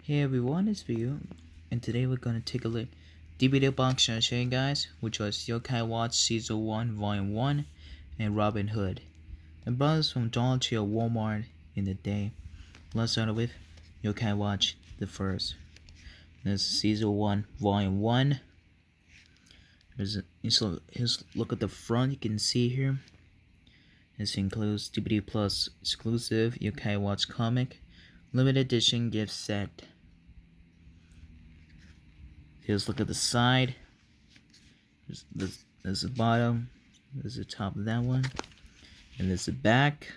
Hey everyone, it's View, and today we're gonna take a look DVD box I'll show you guys, which was Yokai Watch Season 1 Volume 1 and Robin Hood. The brothers from Dollar Tree or Walmart in the day. Let's start with Yokai Watch the first. This is Season 1 Volume 1. Here's look at the front, you can see here. This includes DVD Plus exclusive Yokai Watch comic, limited edition gift set. Here's look at the side. There's the bottom. There's the top of that one. And there's the back.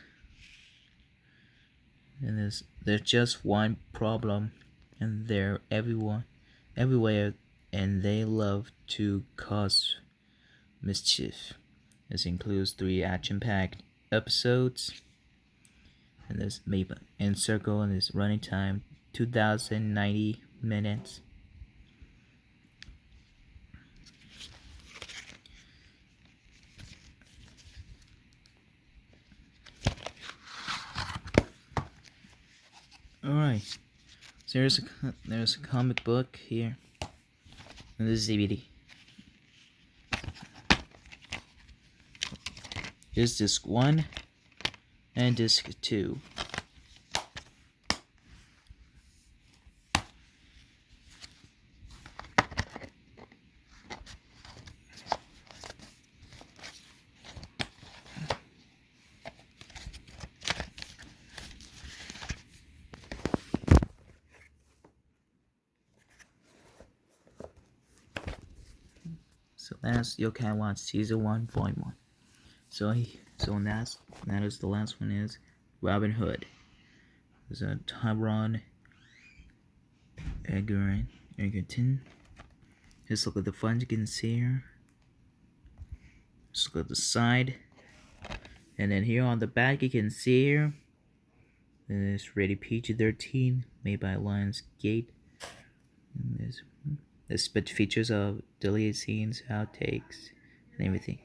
And there's just one problem. And they're everywhere, and they love to cause mischief. This includes 3 action-packed episodes. And there's maybe in circle, and this running time 2090 minutes. Alright, so there's a comic book here, and this is DVD. Here's disc 1 and disc 2. So that's Yokai Watch Season 1 Volume 1. So that is the last one is Robin Hood. There's a Tyrone Egerton. Just look at the front, you can see here. Just look at the side. And then here on the back you can see here. It's rated PG-13, made by Lionsgate. And there's split features of deleted scenes, outtakes, and everything.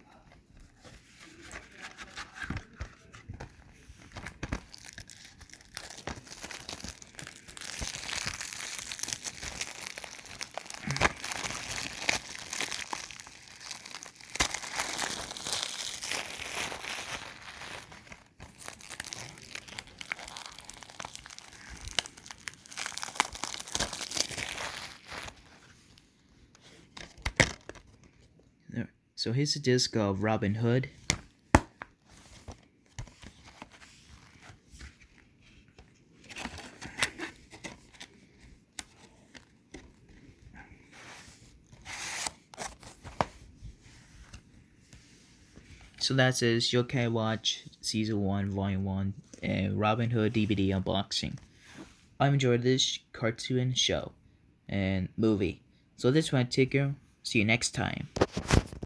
So here's a disc of Robin Hood. So that says Yokai Watch Season 1 Volume 1 and Robin Hood DVD unboxing. I enjoyed this cartoon show and movie. So this one, take care. See you next time.